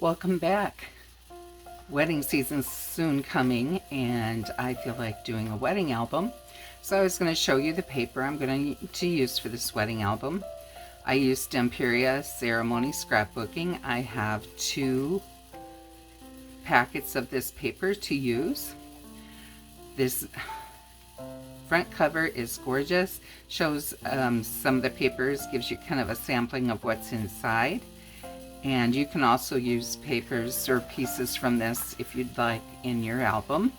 Welcome back. Wedding season's soon coming and I feel like doing a wedding album. So I was going to show you the paper I'm going to use for this wedding album. I use Stamperia Ceremony Scrapbooking. I have 2 packets of this paper to use. This front cover is gorgeous. Shows some of the papers, gives you kind of a sampling of what's inside. And you can also use papers or pieces from this if you'd like in your album.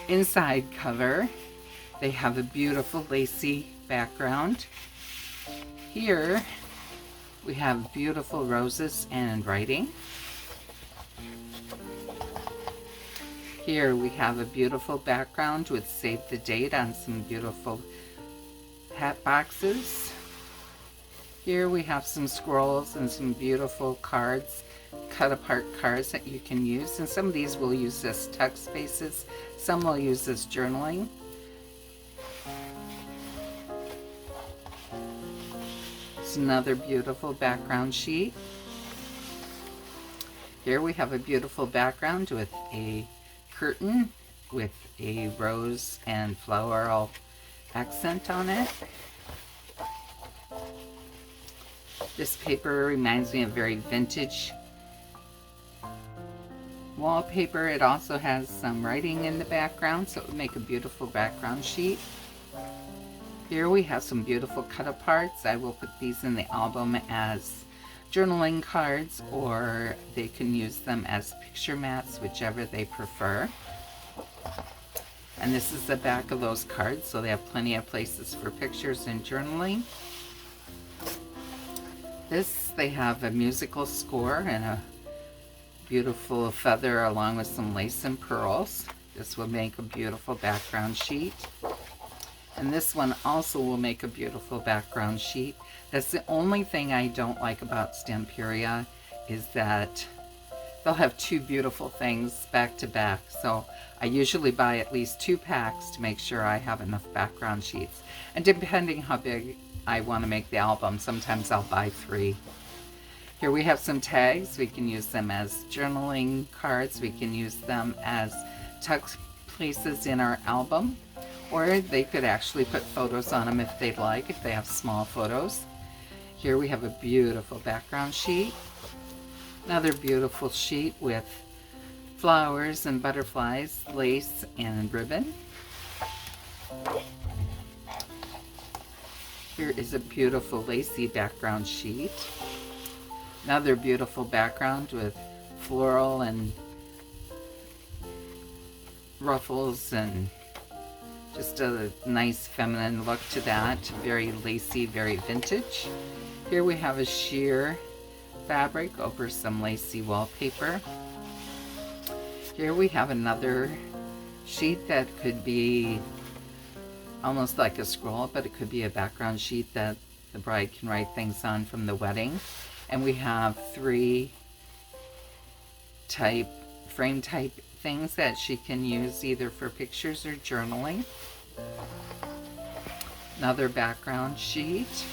Inside cover, they have a beautiful lacy background. Here we have beautiful roses and writing. Here we have a beautiful background with save the date on some beautiful hat boxes. Here we have some scrolls and some beautiful cards, cut apart cards that you can use. And some of these will use as text spaces, some will use as journaling. It's another beautiful background sheet. Here we have a beautiful background with a curtain with a rose and floral accent on it. This paper reminds me of very vintage wallpaper. It also has some writing in the background, so it would make a beautiful background sheet. Here we have some beautiful cut aparts. I will put these in the album as journaling cards, or they can use them as picture mats, whichever they prefer. And this is the back of those cards, so they have plenty of places for pictures and journaling. This, they have a musical score and a beautiful feather along with some lace and pearls. This will make a beautiful background sheet. And this one also will make a beautiful background sheet. That's the only thing I don't like about Stamperia, is that they'll have 2 beautiful things back to back. So I usually buy at least 2 packs to make sure I have enough background sheets. And depending how big I want to make the album, sometimes I'll buy 3. Here we have some tags. We can use them as journaling cards. We can use them as tuck places in our album. Or they could actually put photos on them if they'd like, if they have small photos. Here we have a beautiful background sheet. Another beautiful sheet with flowers and butterflies, lace and ribbon. Here is a beautiful lacy background sheet. Another beautiful background with floral and ruffles and just a nice feminine look to that. Very lacy, very vintage. Here we have a sheer fabric over some lacy wallpaper. Here we have another sheet that could be almost like a scroll, but it could be a background sheet that the bride can write things on from the wedding. And we have 3 frame type things that she can use either for pictures or journaling. Another background sheet.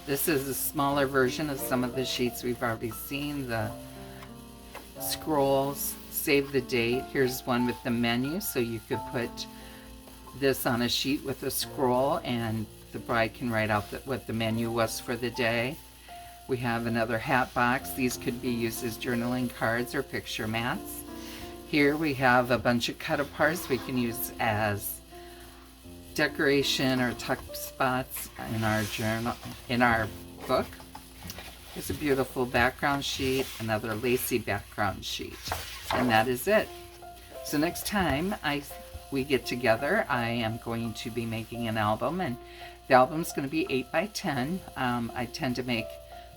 This is a smaller version of some of the sheets we've already seen. The scrolls, save the date. Here's one with the menu, so you could put this on a sheet with a scroll and the bride can write out what the menu was for the day. We have another hat box. These could be used as journaling cards or picture mats. Here we have a bunch of cut aparts we can use as decoration or tuck spots in our journal, in our book. Here's a beautiful background sheet, another lacy background sheet, and that is it. So next time we get together, I am going to be making an album, and the album's going to be 8 by 10. I tend to make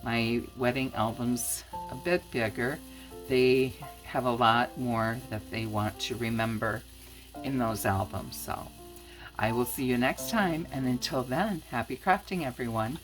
my wedding albums a bit bigger. They have a lot more that they want to remember in those albums. So I will see you next time, and until then, happy crafting, everyone.